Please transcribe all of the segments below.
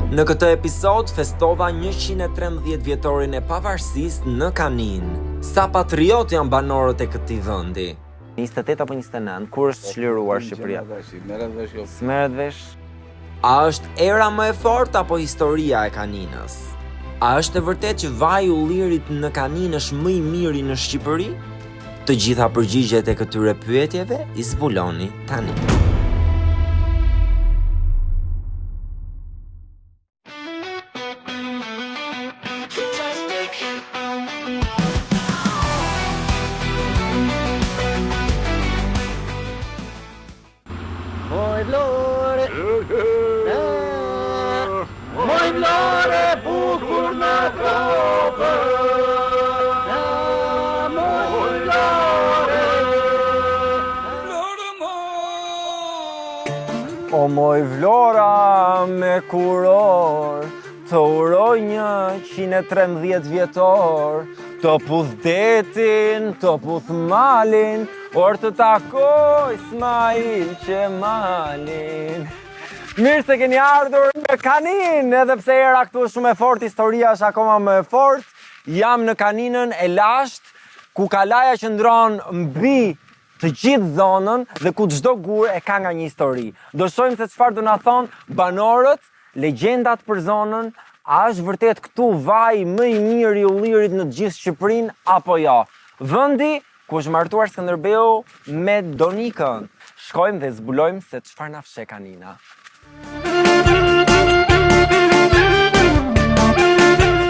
Në këtë episod festova 113 vjetorin e pavarësisë në Kaninë. Sa patriot janë banorët e këtij vendi. 28 apo 29, kur është çliruar Shqipëria? S'merret vesh. A është era më e fortë apo historia e Kaninës? A është e vërtetë që vaji i ullirit në Kaninë është më i miri në Shqipëri? Të gjitha përgjigjet e këtyre pyetjeve i zbuloni tani. Moj vlore, moj vlore, bukur në tropë, moj vlore. O moj vlora me kuror, të uroj 113 vjetor, të puth detin, të puth malin, por të takoj Ismail Qemalin. Mirë se keni ardhur në Kaninë, edhe pse era këtu është shumë e fortë, historia është akoma më e fortë. Jam në Kaninën e lashtë, ku kalaja qëndron mbi të gjithë zonën dhe ku çdo gur e ka nga një histori. Do shohim se çfarë do na thonë banorët, legjendat për zonën, a është vërtet këtu vaji më i mirë i ullirit në të gjithë Shqipërinë apo jo? Vendi ku është martuar Skënderbeu me Donikën. Shkojmë dhe zbulojmë se çfarë na fshe Kanina.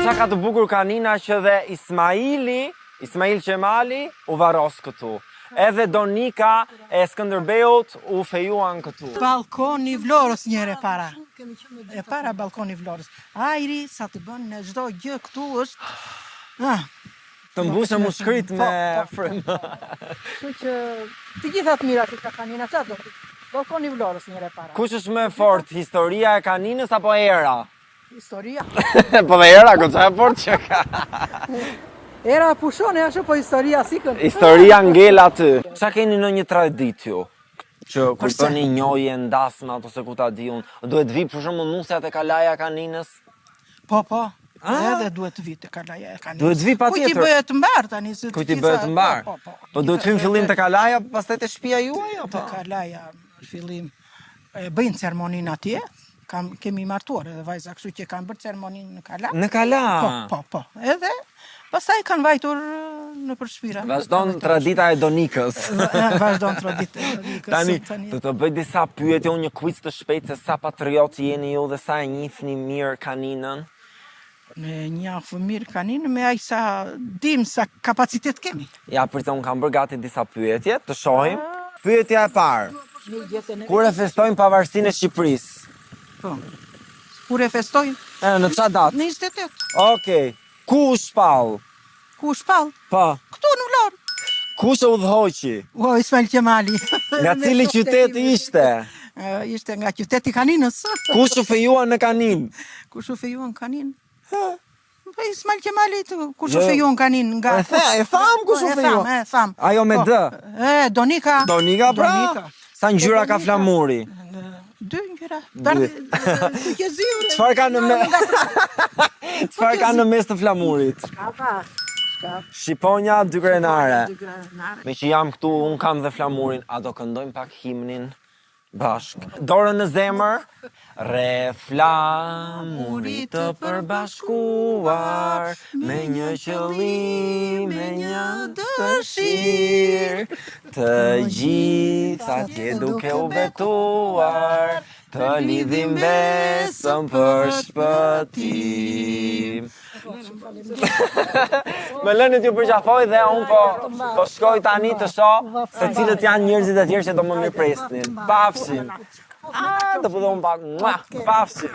Qa ka të bukur Kanina që dhe Ismail Qemali u varros këtu. Edhe Donika e Skënderbeut u fejuan këtu. Balkoni i Vlorës njëre para. E para balkoni i Vlorës. Ajri sa të bën në çdo gjë këtu është. Të mbushëm u shkrit me frym. Kështu që të gjitha të mirat që ka Kanina, çfarë do? Balkoni i Vlorës njëre para. Kush është më e fortë, historia e Kaninës apo era? Historia. Po dhe era, ku çfarë e fortë që ka? Era pushon e ashtu, po historia sikën. Historia ngel aty. Qa keni në një tradit ju? Që kur Përse? bëni njohje ndasmat ose ku ta di unë, duhet vi për shembull nusjat e kalaja e Kaninës? Po. Edhe duhet të vitë kalaja e Kaninës. Duhet vi patjetër. Kujt i bëhet të mbar tani se. Kujt i bëhet të mbar? Po duhet hym fillim të kalaja, pastaj te shtëpia juaj Te apo? kalaja fillim e bëjnë ceremoninë atje. Kemi martuar edhe vajza, kështu që kanë bërë ceremoninë në kala. Në kala. Po. Edhe pastaj kanë vajtur në për shtëpira. Vazhdon tradita e Donikës. Vazhdon tradita e Donikës. Tani, do të bëj disa pyetje, unë një quiz të shpejtë se sa patriot jeni ju dhe sa e njihni mirë Kaninën. Ne njeh mirë Kaninën me aq sa dim sa kapacitet kemi. Ja, përse unë kam bërë gati disa pyetje, të shohim. Pyetja e parë. Kur e festojmë pavarësinë e Shqipërisë? Po. Kur e festojnë? Në çfarë datë? Në 28. Okej. Ku u shpall? Ku shpall? Po. Këtu në Vlorë. Kush e udhëhoqi? O, Ismail Qemali. Nga cili qytet ishte? Ishte nga qyteti Kaninës. Kush u fejuan në Kaninë? Kush u fejuan Kaninë? Po Ismail Qemali, kush u fejuan Kaninë nga. E tham kush u fejuan. E tham. Ajo me D. Donika. Donika pra? Sa ngjyra ka flamuri? 2 ngjyra. Kujtëziure. Çfarë ka në Çfarë ka në mes të flamurit? Shqiponja 2 krenare. Me që jam këtu, unë kam dhe flamurin, a do këndojmë pak himnin bashk? Dorën në zemër. Re flamurit të përbashkuar, me një qëllim, me një dëshirë, të gjitha atje duke u betuar, të lidhim besëm për shpëtim. Me lënit ju përqafoj dhe unë po shkoj tani të shoh se cilët janë njerëzit e tjerë që do më mirëpresnin. Pafshim. Të po dhe unë pak. Pafshim.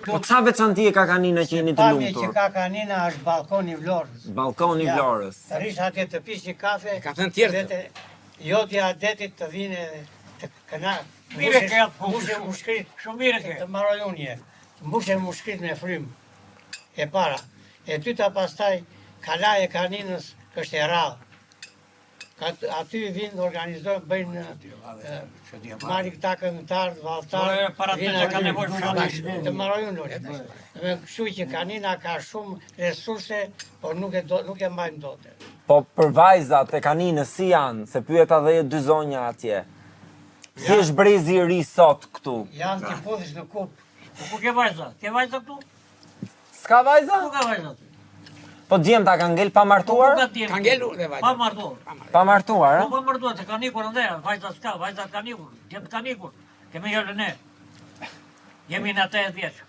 Po qa veçantie ka Kanina që jeni të Pamje që lumtur? ka Kanina është balkoni i Vlorës. Balkoni i Vlorës. Të rish atje të pish një kafe. Kafen tjertë. Jotja detit të vine të kënar. Mire ke atë Mbushe mushkrit. Shumë mire ke. Të maroj unje. Mbushe mushkrit me frym. E para. E dyta pastaj kalaja e Kaninës është e rrallë. Aty vinë, organizojnë, bëjnë marrin këta këngëtarë, vallëtarë, Para të që ka nevojë fshati. të marrojnë lori. Kështu që kanina ka shumë resurse, por nuk e mbajnë dot. Po për vajzat e kaninës si janë, se pyeta dhe dy zonja atje. Si është brezi i ri sot këtu? Janë të podhës në kup. Ku ke vajza? Ke vajza këtu? S'ka vajza? Ku ka vajza? Po djemta ka ngel pa Ku martuar? ka tjerë? Ka ngelur dhe vajza. Pa martuar. Pa martuar, Po pa martuar, se ka nikur ndër, vajza s'ka, vajza ka nikur, djemt ka nikur. Kemi hyrë ne. Jemi në 80 vjeç.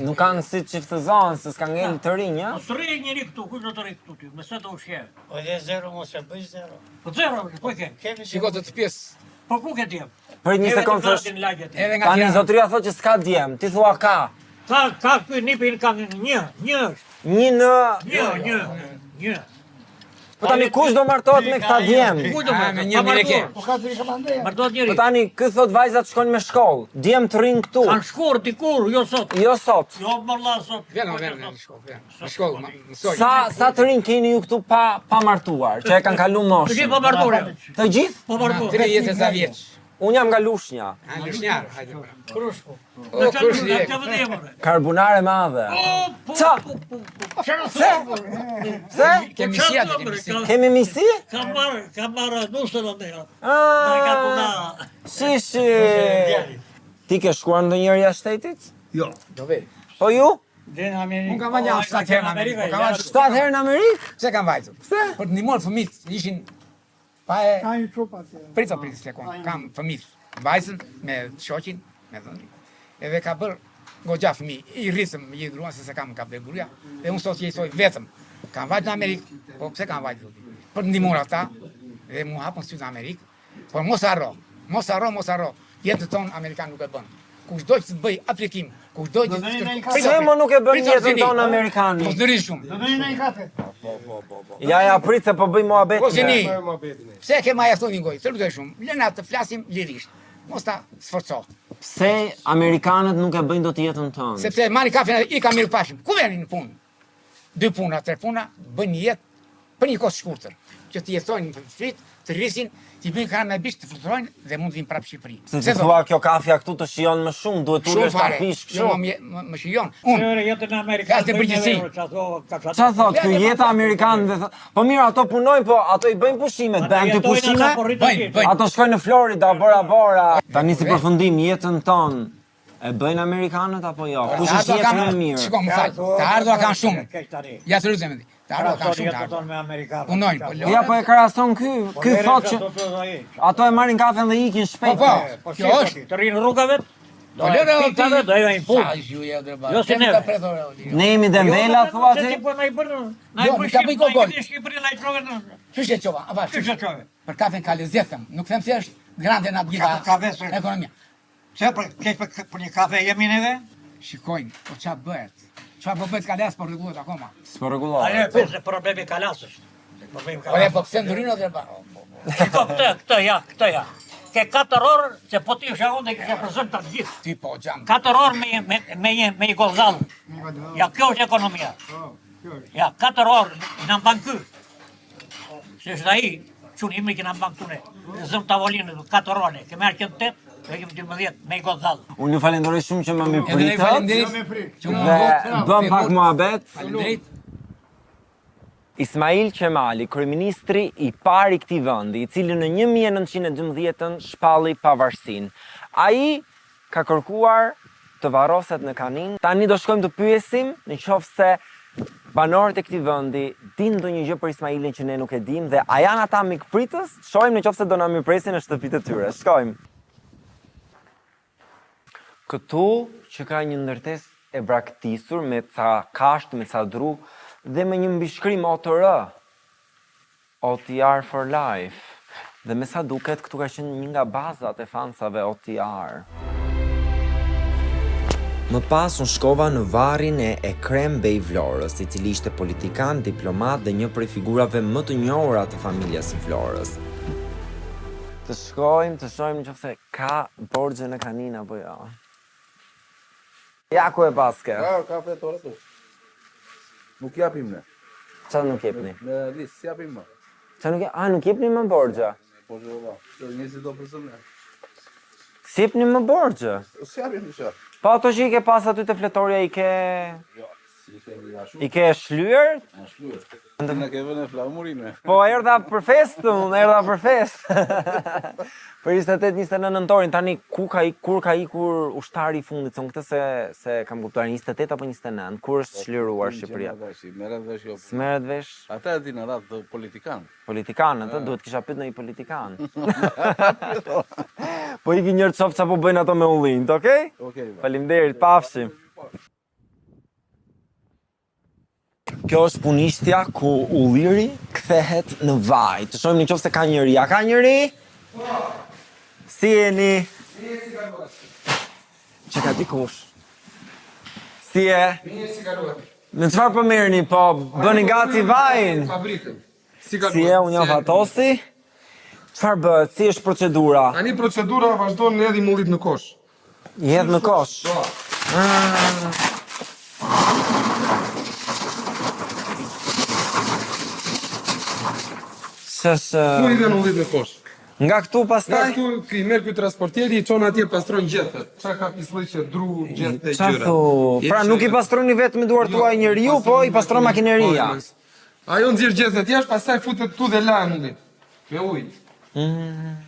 Nuk kanë si çiftëzon, se s'ka ngel të rinj, Po sërri njëri këtu, kush do të rri këtu ty? Me sa të ushqe? Po dhe zero mos e bëj zero. Po zero, po ke. Kemi Shiko të pjesë. Po ku ke djem? Për një sekond thash, Edhe nga tani Tirana. zotëria thotë që s'ka djem, ti thua ka. Ka ky nipin ka një është. Një në... Një. Po tani kush do martohet me këta djem? Ku do Me një mireke. Martohet njëri. Po tani kë thot vajzat shkojnë me shkollë, djem të rinë këtu. Kanë shkur dikur, jo sot. Jo sot. Jo malla sot. Vjen në shkollë. Në shkollë, mësoj. Sa të rinë keni ju këtu pa martuar, që e kanë kalu Të gjithë moshën? po martuar. Të gjithë? Po martuar. 3 jetë sa vjeç. Unë jam nga Lushnja. Lushnjar, hajde. krushku. O, kush je? Karbonare madhe. Qa? Se? Kemi si atë, kemi si. Kemi misi? Ka marrë nusën atë. Ah, shishi. Ti ke shkuar ndonjëherë jashtë shtetit? Do ve. Po ju? Dhe në Amerikë. Unë kam vajtë 7 herë në Amerikë, po kam vajtë 7 herë në Amerikë? Pse kam vajtë? Pse? Për të ndihmuar fëmijët, ishin pa e prita sekond. Kam fëmijë, vajzën me shoqin, me dhënë. Edhe ka bër goxha fëmijë, i rritëm i druan se kam kategoria. Dhe unë sot jetoj vetëm. Kam vajtë në Amerikë, po pse kam vajtë? Për të ndihmuar ata dhe mu hapën sytë në Amerikë. Por mos harro. Jetën tonë Amerikanë nuk e bën. Kushdo që të bëj aplikim, kushdo që Pse mo nuk e bën jetën tonë amerikani? Mos ndëri shumë. Ja, prit se po bëj mohabet. Po zini, pse ke ma jashtu një gojë, të lutoj shumë, lena të flasim lirisht, mos ta sforco. Pse amerikanët nuk e bëjnë dot jetën tonë? Sepse marri kafen i ka mirë pashim, ku venin në punë? 2 puna, 3 puna, bëjnë jetë për një kohë shkurtër, që të jetojnë në frit, të rrisin, t'i bëjnë kanë me bish të fluturojnë dhe mund të vinë prapë Shqipëri. Se ti thua kjo kafja këtu të shijon më shumë, duhet ulesh ta pish Jo, kështu. më shijon. Unë, Jetën në Amerikë. Flas në përgjithësi. Çfarë thot ky jeta amerikanëve? Po mirë, ato punojnë, po ato i bëjnë pushimet, bëjnë ty pushime. bëjnë. Ato shkojnë në Florida, bora. Tani si përfundim jetën tonë e bëjnë amerikanët apo jo? Kush është jeta më e mirë? Shiko, më fal, të ardhura kanë shumë. Ja të lutem. Të ardhura kanë shumë. të ardhura. Punojnë, po Ja, po e krahason ky thotë që ato e marrin kafen dhe ikin shpejt. Po, kjo është. Të rinë rrugave? Do lëre o ti. Do jemi punë. Sa ju je dreba. Jo, si neve. Ne jemi dembela thua ti? Po na i bën. Jo, më ka bëj gogol. Në Shqipëri na i trove. Çush e çova? Ava, Çush e çove? Për kafen ka lezetëm. Nuk them se është grande në atë gjitha Kafe se. ekonomia. Çe për një kafe jemi neve? Shikojnë, po ç'a bëhet? Ç'a po bëhet kalas po rregullohet akoma. S'po rregullohet. Ale, pse problemi kalasës. Problemi Po ja kalasës. po pse ndryno dreba. Shiko këtë ja. Ke 4 orë se po ti isha unë kisha prezant të gjithë. Ti po xham. 4 orë me i gollzall. Ja, kjo është ekonomia. Ja, 4 orë në mban ky. Se është ai, çuni imi që na mban këtu ne. Zëm tavolinë 4 orë, ke marrë këtë 8, ne kemi 12 me i gollzall. Unë ju falenderoj shumë që më Edhe pritët faleminderit. Që dhe bëm pak muhabet. Faleminderit. Ismail Qemali, kryeministri i parë i këtij vendi, i cili në 1912 shpalli pavarësinë. Ai ka kërkuar të varroset në Kaninë. Tani do shkojmë të pyesim nëse banorët e këtij vendi dinë ndonjë gjë për Ismailin që ne nuk e dimë dhe a janë ata mikpritës? Shohim nëse do na mirëpresin në shtëpitë e tyre. Shkojmë. Këtu që ka një ndërtesë e braktisur me ca kashtë, me ca dru dhe me një mbishkrim OTR. OTR for life. Dhe me sa duket këtu ka qenë një nga bazat e fansave OTR. Më pas unë shkova në varrin e Ekrem Bey Vlorës, i cili ishte politikan, diplomat dhe një prej figurave më të njohura të familjes së Vlorës. Të shkojmë, të shohim nëse ka borxhe në Kaninë apo jo. Ja ku e paske. Ka fletore tu. Nuk japim ne. Çfarë nuk jepni? Në listë, si japim më. Qa nuk e... nuk jepni më borxhe. Po gjova. Njësi do personal. Si jepni më borxhe? Si japim në shef? Pa ato që i ke pas aty të fletoria i ke... Jo, si ke ngashu. I ke shlyer? Shluar. Në ke vënë flamurinë. Po erdha për fest, erdha për fest. Për 28-29 nëntorin, tani kur ka ikur ushtari i fundit, son këtë se kam kuptuar 28 apo 29, kur është shliruar Shqipëria? Merret vesh jo. S'merret vesh? Ata e dinë radhë politikan. Politikanë, atë duhet kisha pyet në i politikan. Po iki njërë të shof qa po bëjnë ato me ullint, okej? Okej. Faleminderit, pafshim. Kjo është punishtja ku ulliri kthehet në vaj. Të shohim nëse ka njëri. A ka njëri? Si jeni? Që ka dikush? Si e? Në çfarë po merrni? Po bëni gati vajin? Fabrikën. Si e? Unë jam Fatosi. Çfarë bëhet? Si është procedura? Tani procedura vazhdon në edhi mullit në kosh. I hedh në kosh. Ku i vjen ullit në kosh? Nga këtu Nga pastaj? këtu i merr ky transportieri i çon atje pastron gjethet. Çka ka pislliqe, dru, gjethe, Qa gjëra. thu? Pra nuk i pastroni vetëm me duart tuaj njeriu, po i pastron makineria. Ajo nxjerr gjethet jashtë, pastaj futet tu dhe lahet ullit. Me ujë.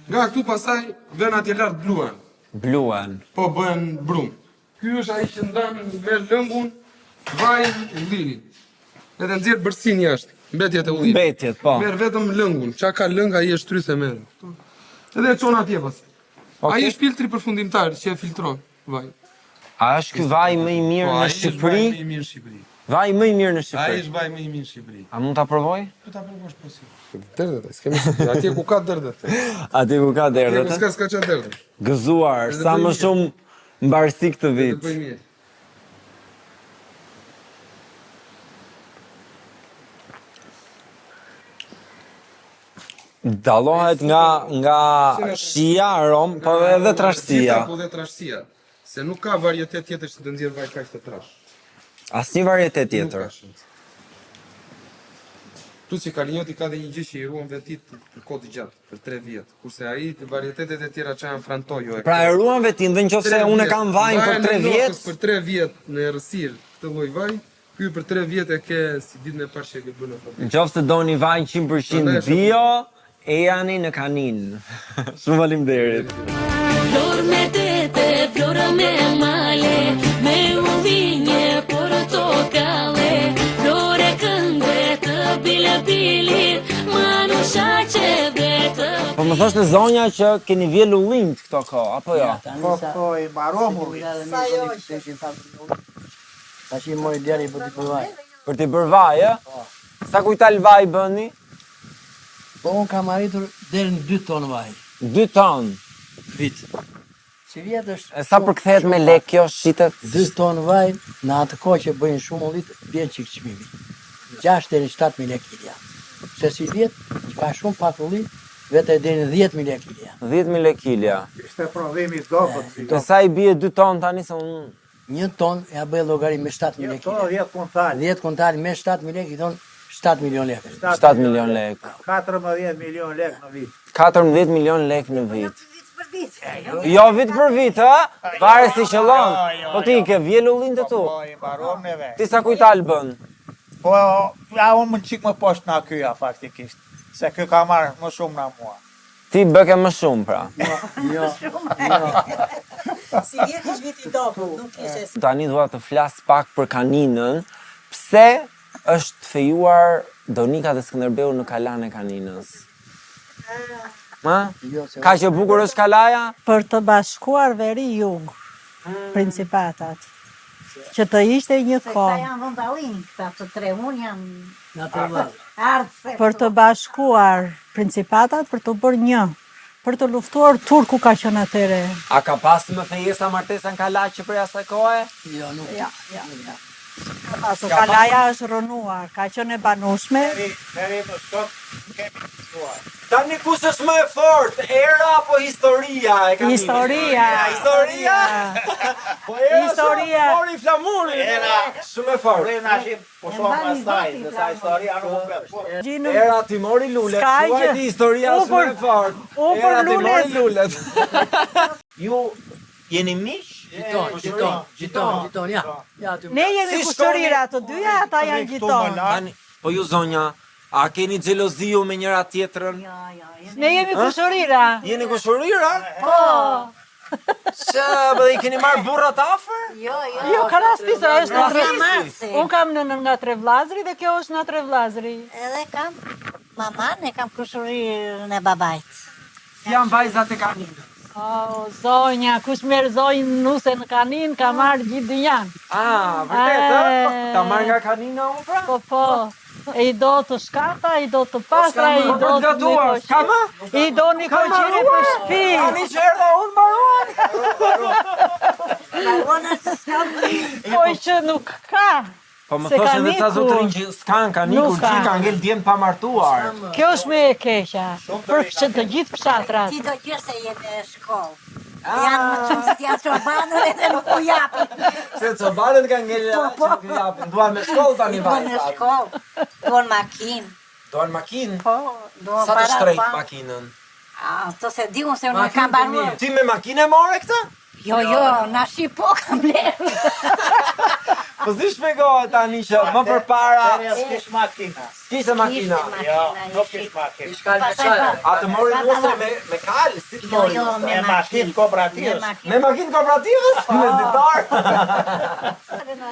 Nga këtu pastaj vjen atje lart bluan. Bluan. Po bëhen brum. Ky është ai që ndan me lëngun, vajin, ullirin. Edhe nxjerr bërsin jashtë. Mbetjet e ullit. Mbetjet, po. Merr vetëm lëngun. Çka ka lëng ai e shtrysë merr. Edhe e çon atje pas. Ai është filtri përfundimtar që e filtron vaj. A është ky vaj më i mirë në Shqipëri? i mirë në Shqipëri. Vaj më i mirë në Ai Shqipëri. është vaj më i mirë në Shqipëri. A mund ta provoj? Po ta provosh po si. Derdhet, s'kemi. Atje ku ka derdhet. Aty ku ka Atje ku derdhet? s'ka ç'a derdhet. Gëzuar, sa më shumë mbarësi këtë vit. Bëj mirë. Dallohet nga shija, arom, po edhe trashësia. Po dhe trashësia. Se nuk ka varietet tjetër që të nxjerr vaj kaq të trash. Asnjë varietet tjetër. Plus që Kalinjoti ka dhe një gjë që i ruan vetit për kohë të gjatë, për 3 vjet. Kurse ai varietetet e tjera që janë frantojo e Pra e ruan vetin dhe nëse unë e kam vajin për 3 vjet, për 3 vjet në errësirë këtë lloj vaj, ky për 3 vjet e ke si ditën e parë që e ke bërë në fabrikë. nëse doni vajin 100% bio, e jani në kanin. Shumë faleminderit. Flor me tete, flora me male, me uvine portokale, flore këndve të bilebilit, manusha që vetë. Po më thoshte zonja që keni vjell ullinj këto kohë, apo jo? Po i mbarom ullit. Sa jo tash i mori djali për t'i përvaj. Për t'i bërë vaj, e? Sa kujtal vaj bëni? Po unë kam arritur deri në 2 ton vaj. 2 ton. Vit. Si vjet është? E sa përkthehet me lek kjo shitet? 2 ton vaj në atë kohë që bëjnë shumë ullit, bjen çik çmimi. 6 deri 7.000 lekë. Se si vjet, që ka shumë pak ullit, vetë deri në 10.000 lekë. 10.000 lekilja. Ishte prodhimi i dobët. E sa i bie 2 ton tani se unë... 1 ton ja bëj llogari me 7.000 lekë. 10 kontal. 10 kontal me 7.000 lekë i thon 7 milion lekë. 7 milion lek. 14 milion lekë në vit. 14 milion lek në vit. Jo vit për vit, ha? Pare si qëllon. Po ti ke vjell ullin të tu? Po, i mbaron neve. Ti sa kujtal bën? Po, ja unë më qik më poshtë nga kyja faktikisht. Se ky ka marrë më shumë nga mua. Ti bëke më shumë, pra. Jo. Si vjet ish viti dopu, nuk ishe. Tani dua të flas pak për kaninën. Pse është fejuar Donika dhe Skënderbeu në kalan e kaninës? Ma? Ka që bukur është kalaja? Për të bashkuar veri jug, principatat, që të ishte një Këta kohë, janë vëndalin, këta të tre, unë jam Natyrval. ardhse. për të bashkuar principatat, për të bërë një, për të luftuar turku ka qenë atyre. A ka pas më fejesa martesa në kala që për asaj kohe? Jo, nuk. Ja. Aso kalaja është rënuar, ka qenë e banueshme. Deri më sot kemi Tani kush është më e fortë, era apo historia e kaninës? Historia. Historia? Po era Historia. Mori flamurin. Era shumë e fortë. Rena shim, po shoh pastaj, nësa historia nuk bëhet. Gjinu. Era ti mori lulet, S'ka gjë. thuaj ti historia U shumë e për- fortë. u për Era ti mori lulet. lulet. Ju jeni miq? Gjiton, ja. Ja, ty Ne jemi Si kushtorira të dyja, ata janë gjiton. Tani, po ju zonja, a keni xheloziu me njëra tjetrën? Ne jemi kushtorira. Jeni kushtorira? Po. Që, dhe i keni marrë burrat afër? Jo, ka rastisë, është në tre. Marsi. Unë kam në nga tre vllazëri dhe kjo është nga tre vllazëri. Edhe kam maman e kam kushurirën e babajt. Si janë vajzat e kaninës? O, zonja, kush merë zonjë nuse në kanin, ka marrë gjithë dynjan. Vërtet, ë? Ta marrë nga kanina unë pra? Po. E i do të shkata, i do të pastra, i do të gatuar, s'kama? I do një koqiri për shpi. Ani që erdha unë mbaruar? Po i që nuk ka. Po më Se thoshin dhe ca kaniku- zotrin që s'kan kanikur, Nuk ka. që ka ngel djemë pa martuar. Kjo është me e keqa. Për të gjithë fshatrat. Ti do gjë se je në shkollë. Janë më qëmë si t'janë qobanër edhe nuk u japin. Se çobanët ka ngel që nuk japin, duan me shkollë tani Duan në vajzat. shkollë, duan makinë. Duan makinë? Po, duan Sa të para shtrejt pa. makinën? To se di unë se unë e kam banuar. Ti me makinë e more këtë? Jo, na shqip po kam blerë. Po si shpegohet tani që më përpara S'kish makina. s'kishte makina. Jo, nuk kish makina. A të mori nusre me kalë, si të mori Jo, nusre? Me makinë kooperativës. Me makinë kooperativës? Me zitar?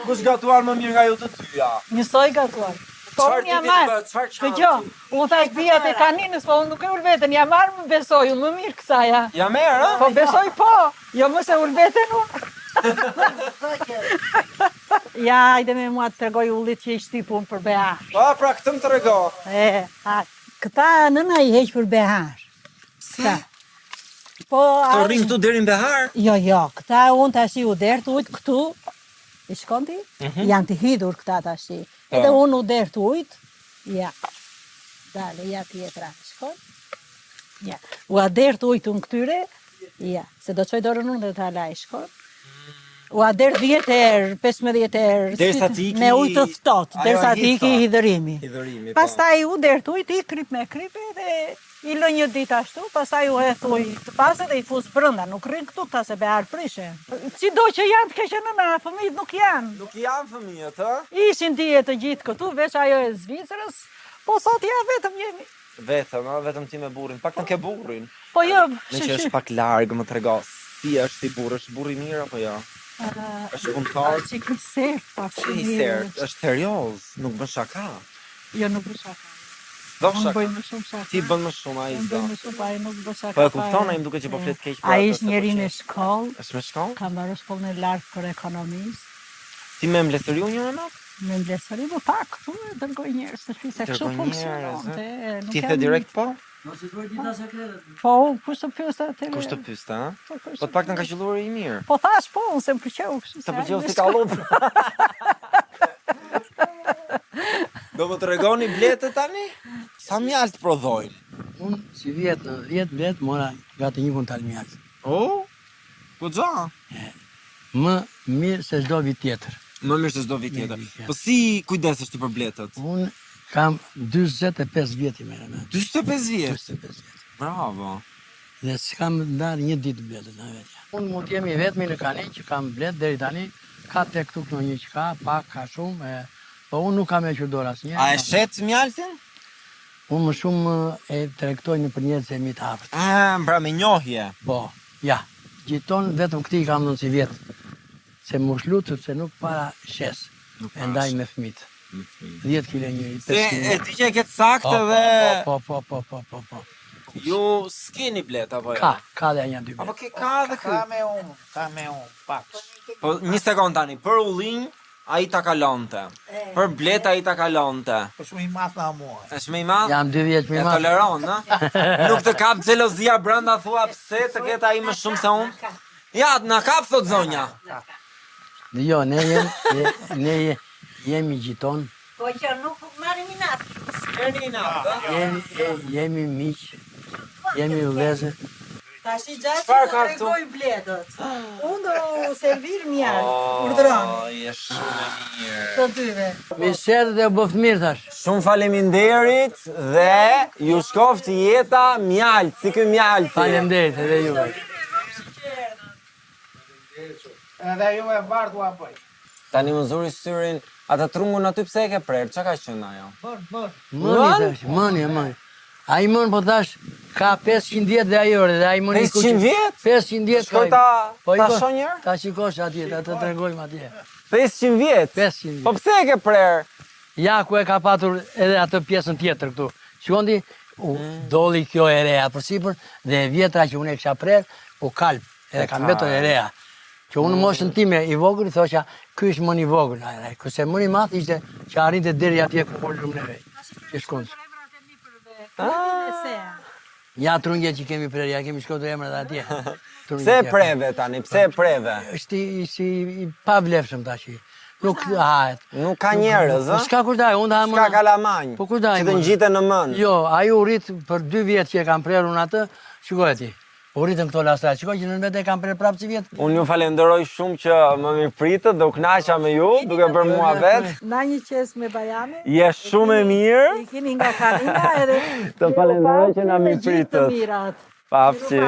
Kush gatuar më mirë nga ju të tyja? Njësoj gatuar. Po Çfarë unë jam tipi marrë. bëhet? Çfarë Për gjo, unë thash bijat e kaninës, po unë nuk e ulveten, jam marrë më besoj, unë më mirë kësaja. Ja merë, ë? Po besoj po, jo më se ulveten unë. Ja, hajde me mua të tregoj ullit që i shtipun për behar. Pra këtë më të rego. Këta nëna i heq për behar. Këta. Po, Të rrinë këtu deri në behar? Jo, këta unë tash i u derë të ujtë këtu, i shkon ti? Janë të hidhur këta tash i. Edhe unë u derë të ujtë, ja. Dale, ja tjetra, shkon. Ja, u a derë të ujtë unë këtyre, ja, se do qoj dorën unë dhe të halaj, shkon. U a derë 10 erë, 15 erë, Derisa ti iki- me ujtë të ftohtë, Ajo, derisa ti iki hidhta. hidhërimi. Hidhërimi, po. Pastaj u derë të ujtë, i krip me kripe dhe i lë një ditë ashtu, pastaj u hedh ujë të pasë dhe i fus brenda, nuk rrin këtu këta se behar prishe. Sido që janë të keqe nëna, fëmijët nuk janë. Nuk janë fëmijët, ë? Ishin dije të gjithë këtu, veç ajo e Zvicrës, po sot ja vetëm jemi. Vetëm ti me burrin, pak të ke burrin. Po jo, Me që është pak largë më trego. Si është ti burr, është burr i mirë apo jo? Është punëtar? Çik i sert, pa Si i sert, është serioz, nuk bën shaka. Jo, nuk bë shaka. Do Unë shaka. bëj më shumë shaka. Ti bën më shumë ai Unë s'do. bëj më shumë, ai nuk bë shaka. Po e kupton, ai më duket që po flet keq për Ai atë, është se njeri po në qef. shkollë, Është me shkollë? ka mbarë shkollën e lartë për ekonomistë. Ti me mbledhëriu një më? Me mbledhëri më pak, po e dërgoj njerëz në shtëpi se kështu Dërgoj funksiononte. njerëz, nuk Ti the jam- direkt po? Po, kush të pyes atë? Kush të pyeste, ha? kush Po të paktën ka qelluar i mirë. Po thash po, unë se më pëlqeu kështu. Të pëlqeu si kallup. Do më tregoni bletët tani? Sa mjalt prodhojnë? Unë si vjetë, në 10 vjetë, mora gati 1 kuntal mjalt. O? Po gja? Më mirë se çdo vit tjetër. Më mirë se çdo vit tjetër. Mirë, Po si kujdesesh ti për bletët? Unë kam 45 vjet i merrem. 45 vjet. 45 vjet. Bravo. Dhe s'kam ndarë një ditë bletët në vetja. Unë mund t'jemi vetëmi në kanin që kam blet deri tani, ka tek këtu këno një që ka, pak, ka shumë, po unë nuk kam e që dorë asë A e shet mjaltin? Unë më shumë e tregtoj në për njerëz e mi të afërt. Pra me njohje. Po, ja, gjiton vetëm këti kam dhënë si vjetë, se më shlutët se nuk para shes, e ndaj me fëmit. 10 kile njëri, 5 Se kile. e ti që e ketë saktë dhe Po. ju s'keni blet apo jo? Ka dhe një dy Apo blet. ka dhe Ka ky? me unë, pak. Po një sekond tani, për ullinj ai ta kalonte. Për blet ai ta kalonte. Po shumë i math nga mua. Është më i madh? Jam 2 vjeç më E i madh. toleron, ëh? Nuk të kap xhelozia brenda thua pse të ketë ai më shumë se unë? Ja, na kap thot zonja. Jo, ne jemi gjiton. Po që nuk marrim i natë. Jemi miq, jemi vëllezër. Tash i gjatë të tregoj bledët. Unë do servir mjaltë, urdhëron. Je shumë e mirë. Të dyve. Mi serdë dhe bëft mirë tash. Shumë faleminderit dhe ju shkoft jeta mjalt, si ky mjalti. Faleminderit edhe juve. Edhe ju e bardh u apoj. Tani më zuri syrin, ata trungun aty pse e ke prerë, çka ka qenë ajo? Mëni tash, mëni. Ai mën po tash ka 500 vjet dhe ai orë, dhe ai mëni 500 vjet? 500 vjet. Shkoj ta shoh një herë? Ta shikosh atje, ta të tregojmë atje. 500 vjet? 500 vjet. Po pse e ke prerë? Ja ku e ka patur edhe atë pjesën tjetër këtu. Shikondi, dolli kjo e reja përsipër dhe e vjetra që unë e kisha prerë, u kalp, edhe ka mbetur e reja. Që unë moshën time i vogël, thosha, ky është mën i vogël, kurse mën i madh ishte që arrinte deri atje ku polëm neve. Që shkon. Ja trungje që kemi prerë, ja kemi shkuar emrat atje. Pse e preve tani? Pse e preve? Është i pavlefshëm tash. Nuk hahet. Nuk ka njerëz, ë? S'ka kur daj, unë da më. S'ka kalamanj. Po kur daj. Që të ngjiten në mend. Jo, ai u rrit për 2 vjet që e kam prerë unë atë. Shikoj ti. U rritën këto lastra. Shikoj që në vetë e kam prerë prapë si vjet. Unë ju falenderoj shumë që më mirëpritët dhe u kënaqa me ju, duke bërë muhabet. Na një qes me bajame. Je shumë e mirë. I keni nga Karina edhe. Të falenderoj që na mirëpritët. Pafshi.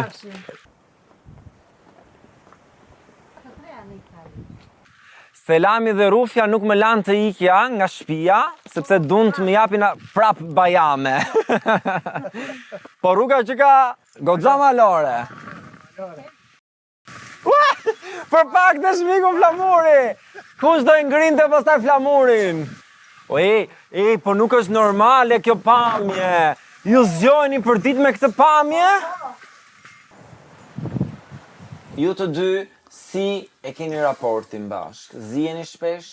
Selami dhe Rufja nuk më lanë të ikja nga shtëpia, sepse duan të më japin prap bajame. Po rruga që ka goxha malore. Për pak të shmiku flamuri! Kush do i ngrinte pastaj flamurin? O po nuk është normale kjo pamje. Ju zgjojeni për ditë me këtë pamje? Ju të dy, si e keni raportin bashk? Ziheni shpesh?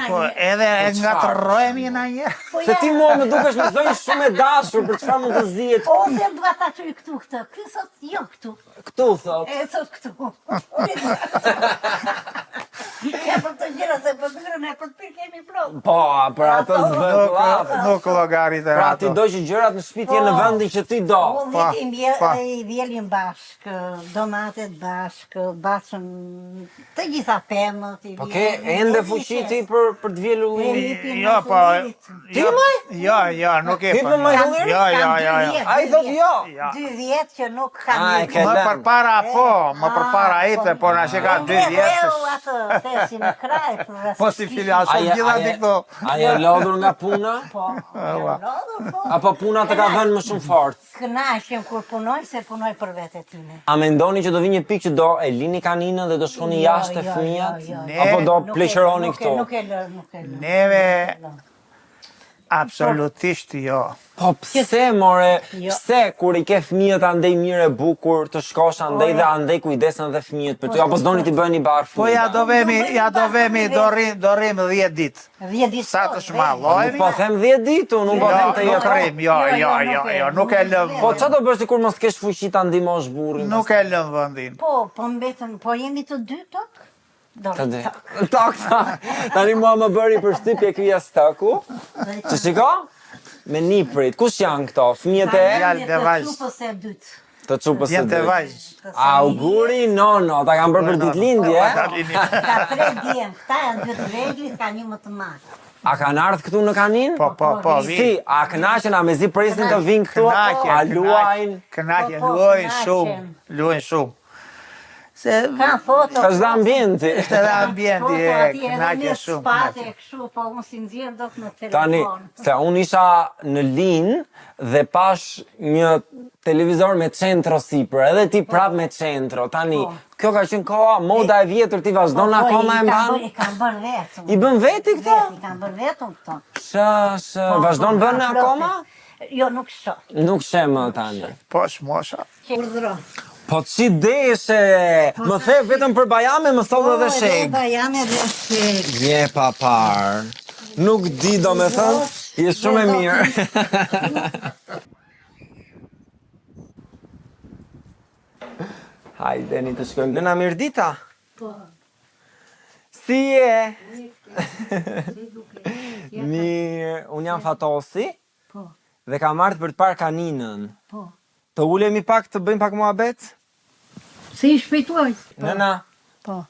Po edhe nga të rojemi në një. Se ti mua më dukesh në zonjë shumë e dashur, për çfarë mund të zihet? O, se dua ta çoj këtu këtë. Ky sot jo këtu. Këtu thot. E sot këtu. Ja për të gjëra se për birën e për të pirë kemi provë. Po, për atë zbët lafë. Nuk llogarit e Pra ato. ti do që gjërat në shtëpi t'jenë në vendin që ti do. Po, i vjelim bashkë, domatet bashkë, bashkëm të gjitha pemët. Po ke ende fuqi ti për të vjelur ullin? Jo, po. Ti më? Jo, nuk e Ti po. për më hullir? Jo. Ai thot jo. 2 vjet që nuk kam Ai, një. ke Më përpara po, më përpara ite, po na që ka 2 vjet. Atë thesin në kraj. Po si filia shumë gjitha ti këto. A je lodhur nga puna? Po, Apo puna të ka dhënë më shumë fort? kënaqem kur punoj, se punoj për vete time. A mendoni që do vi një pikë që do e lini kaninën dhe do shkoni jashtë e fëmijat? Apo do pleqëroni këtu? Nuk e lë. Neve absolutisht jo. Po pse more, pse kur i ke fëmijët andej mirë e bukur, të shkosh andej dhe andej kujdesen dhe fëmijët për ty, apo s'doni t'i bëni barë Po ja do vemi do rrim 10 ditë. 10 ditë. Sa të shmallojmi. Po them 10 ditë, unë po them të Nuk jetë. rrim, jo, nuk e lëm. Po çfarë do bësh ti kur mos kesh fuqi ta ndihmosh burrin? Nuk e lëm vendin. Po mbetëm, po jemi të dy tok? Të dy. Tak. Tani mua më bëri përshtypje ky jastaku. Që shiko? Me niprit. Kush janë këto? Fëmijët e? Djalë dhe vajzë. Çupës e dytë. Të çupës së Jenë të dytë. vajzë. Auguri nono, ta kam bërë për ditëlindje. Ka 3 djem, këta janë 2 të veglit, ka një më të madh. A kanë ardhur këtu në kanin? Po, Si, vi. a kënaqen, a mezi presin të vinë këtu? A luajnë? Kënaqen, Po, luajnë shumë. Se Ka foto. Është dhe ambienti. është edhe ambienti e kënaqen Kënaqe shumë. spate kështu, po unë si nxjerr dot në Tani, telefon. se unë isha në linë dhe pash një televizor me centro sipër, edhe ti prap me centro. Tani, kjo ka qenë koha, moda e vjetër, ti vazhdon akoma e mban? I kam bërë vetëm. I bën veti këto? I kam bërë vetëm këto. Vazhdon bën akoma? Jo, nuk shoh. Nuk shem tani. Po shmosha. Urdhëron. Po që deshe, më the vetëm për bajame, më thotë edhe sheg. Po, jam edhe sheg. Je papar. Nuk di do me thënë, je shumë e mirë. Hajdeni të shkojmë dhe na mirë dita. Po. Si je? Mirë, unë jam Fatosi. Po. dhe kam ardhur për të parë kaninën. Po. Të ulemi pak të bëjmë pak muhabet? Si i shpejtuaj? Nëna, Po.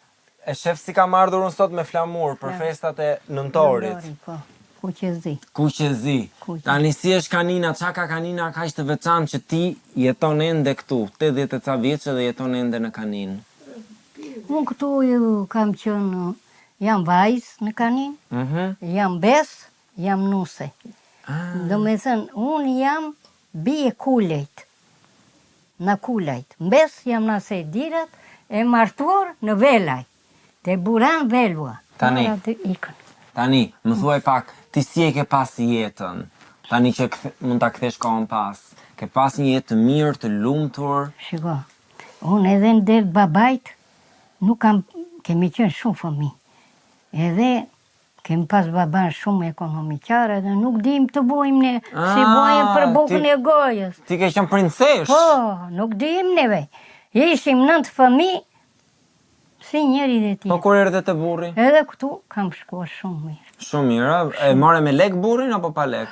e shef si kam ardhur unë sot me flamur për festat e nëntorit. Po. Kuqezi. Kuqezi. Tani si është kanina, qa ka kanina kaq të veçantë që ti jeton ende këtu, 80 e ca vjeçë dhe jeton ende në Kaninë? Unë këtu kam qenë, jam vajzë në Kaninë, jam besë, jam nuse. Do me thënë, unë jam bie kulejt, në kulejt. Mbes jam nëse dirat, e martuar në velaj, të buran velua. Tani, më thuaj pak, ti si e ke pas jetën, tani që mund ta kthesh kohën pas, ke pas një jetë të mirë, të lumtur? Shiko, unë edhe në dertë babajt, nuk kemi qenë shumë fëmi. Edhe kemi pas baban shumë ekonomiqare dhe nuk dim të bojmë ne, si bojmë për bukën e gojës. Ti ke qenë princesh? Po, nuk dim neve. Ishim 9 fëmi, si njeri dhe tjerë. Po kur erdhe të burri? Edhe këtu kam shkuar shumë mirë. Shumë mirë, e more me lek burrin apo pa lek?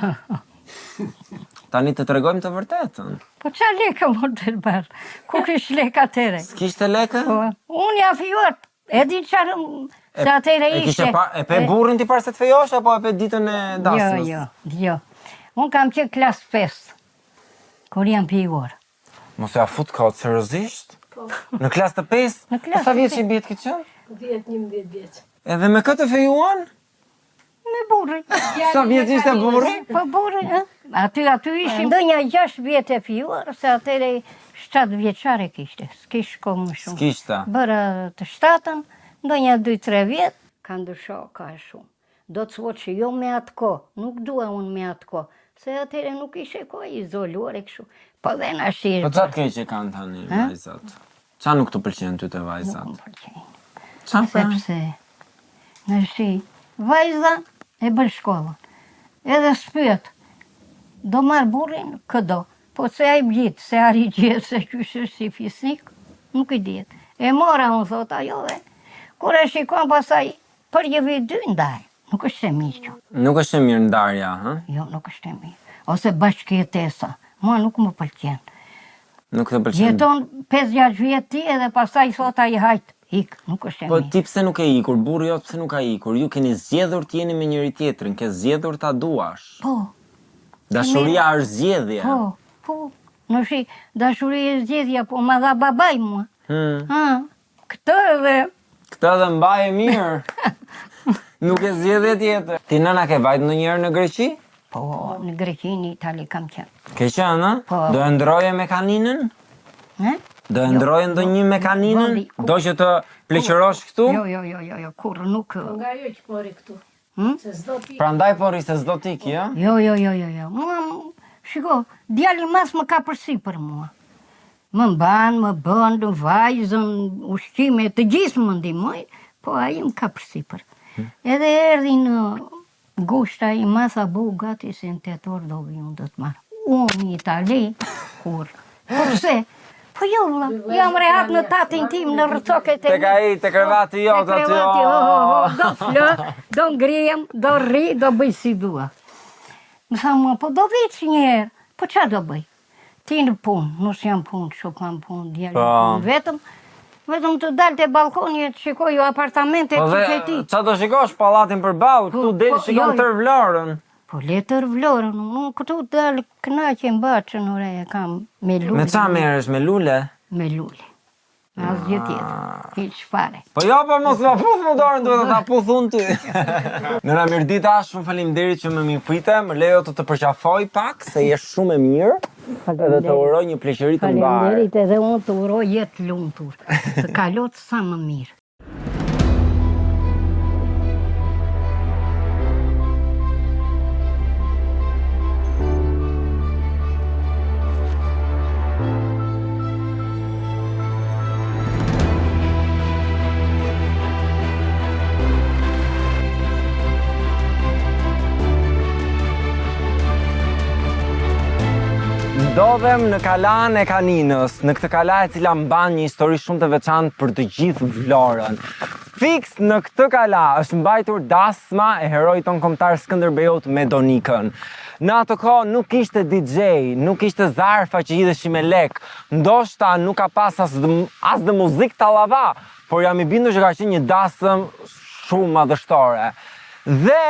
Tani të tregojmë të vërtetën. Po qa leka më të bërë? Ku kish leka atere? S'kishte lekë? Po, unë ja fijuar, e di qarë se atere ishte. E pe burrin ti parë se të fejosh apo e pe ditën e dasmës? Jo. Unë kam qenë klasë 5, kur jam fijuar. Mos ja fut kohët seriozisht? Në klasë të 5? Në klasë sa vjeç i bie të qenë? 11 vjeç. Edhe me këtë fejuan? Me burri. Sa vjeç ishte burri? Po burri, aty ishim do një 6 vjetë e fijuar, se atere 7 vjeçare kishte, s'kish ko më shumë. S'kishta. Bëra të 7-ën, do një 2-3 vjetë, ka ndrysho ka shumë. Do të thot që jo me atë ko, nuk dua unë me atë ko, se atere nuk ishe ko izoluar e këshu. Po dhe në shirë. Po qatë keqe kanë tani vajzat? Qa nuk të pëlqen ty të vajzat? Nuk më pëlqen. Qa pra? Sepse, në shi, vajza e bën shkollën. Edhe s'pyet, do marë burrin këdo. Po se a i bjitë, se ari gjithë, se qyshë si fisnik, nuk i djetë. E mora unë thot, ajo dhe, kur e shikon pasaj, për një vit 2 ndaj, nuk është e mirë që. Nuk është e mirë ndarja, ha? Jo, nuk është e mirë. Ose bashkëjetesa, mua nuk më pëlqen. Nuk të pëlqen. Jeton 5-6 vjetë ti edhe pasaj thot a i hajtë, ik, nuk është e Po mirë. ti pse nuk e ikur, burri jot pse nuk ka ikur? Ju keni zgjedhur të jeni me njëri tjetrin, ke zgjedhur ta duash. Po. Dashuria është zgjedhje. Po. Në shi, dashuria është zgjedhja, po ma dha babaj mua. Këtë edhe... Këtë edhe mbaje mirë. Nuk e zgjedhje tjetër. Ti nëna ke vajt ndonjëherë në Greqi? Po, në Greqi, në Itali kam qenë. Ke qenë, ha? Po. Do e ndroje me kaninën? Do e ndroje ndonjë me kaninën? Do që të pleqërosh këtu? Jo, kur nuk... Nga jo që pori këtu. Se s'do pi. Prandaj pori se s'do t'iki, ja? Jo. Mua, shiko, djali mas më ka përsi për mua. Më mban, më bën, vajzën, ushqime, të gjithë më ndihmoj, po ai më ka përsi për. Edhe erdhi në gushta i masa bu gati se në 8 orë do vi unë do të marrë. Unë në Itali, kur? Po pse? Po jo, jam rehat në tatin tim, në rëcoket e mi. Tek ai, te krevati jot aty. Te krevati, do flë, do ngrijem, do rri, do bëj si dua. Më tha mua, po do veç njerë, po qa do bëj? Ti në punë, nus jam punë, që kam punë, djali punë, vetëm të dalë të balkoni e të shikoj apartamente Po që dhe, ke ti. qa do shikosh palatin për bau, këtu del shikon tër Vlorën. Po letër Vlorën, unë këtu dalë kënaqe mbaçën, ore, e kam me lule. Me qa merresh, me lule? Me lule. Me asgjë tjetër, hiç fare. Po jo, po mos ma puth më dorën, duhet ta puth unë ty. Nëna Mirdita, shumë faleminderit që më mirëprite, më lejo të përqafoj pak, se je shumë e mirë, edhe të uroj një pleqëri të mbarë. Faleminderit edhe unë të uroj jetë lumtur, të kalot sa më mirë. Ndodhem në kalan e Kaninës, në këtë kala e cila mban një histori shumë të veçantë për të gjithë Vlorën. Fiks në këtë kala është mbajtur dasma e heroit ton kombëtar Skënderbeut me Donikën. Në atë kohë nuk ishte DJ, nuk ishte zarfa që hidheshi me lek, ndoshta nuk ka pas as dhe muzik tallava, por jam i bindur që ka qenë një dasëm shumë madhështore. Dhe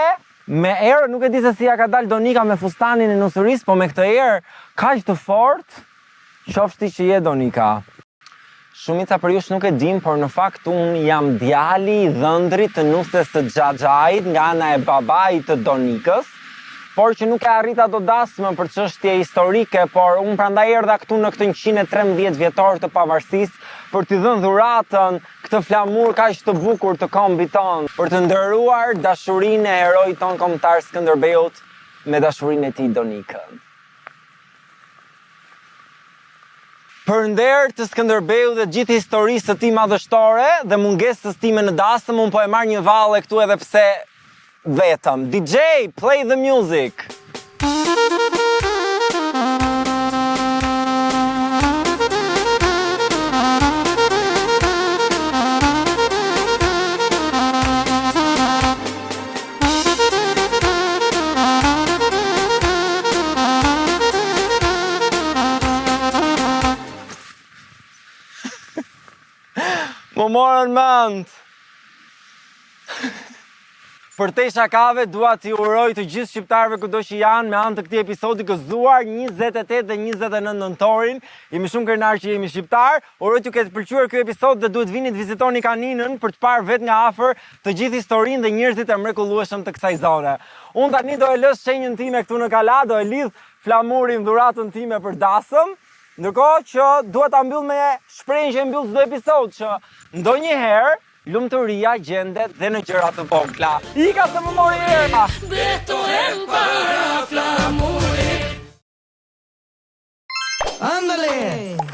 me erë nuk e di se si ja ka dalë Donika me fustanin e nusuris, po me këtë erë kaq të fort, qofshti që je Donika. Shumica për jush nuk e dim, por në fakt unë jam djali i dhëndrit të nuses të Xhaxhait nga ana e babait të Donikës, por që nuk e arrita do dasmën për çështje historike, por unë prandaj erdha këtu në këtë 113 vjetor të pavarësisë për t'i dhënë dhuratën këtë flamur kaq të bukur të kombit ton, për të ndëruar dashurinë e heroit ton kombëtar Skënderbeut me dashurinë e tij Donikën. Për nder të Skënderbeut dhe gjithë historisë të tij madhështore dhe mungesës time në dasëm, unë po e marr një valle këtu edhe pse vetëm. DJ, play the music! Më morën mend. Për te shakave, dua t'i uroj të gjithë shqiptarëve kudo që janë me anë të këtij episodi gëzuar 28 dhe 29 nëntorin. Jemi shumë krenar që jemi shqiptar. Uroj t'ju ketë pëlqyer ky episod dhe duhet vini të vizitoni Kaninën për të parë vetë nga afër të gjithë historinë dhe njerëzit e mrekullueshëm të kësaj zone. Unë tani do e lësh shenjën time këtu në Kala, do e lidh flamurin dhuratën time për dasëm. Ndërkohë që dua ta mbyll me shprehjen që e mbyll çdo episod, që ndonjëherë lumturia gjendet dhe në gjëra të vogla. Ika se më mori era. Beto para flamure. Ándale!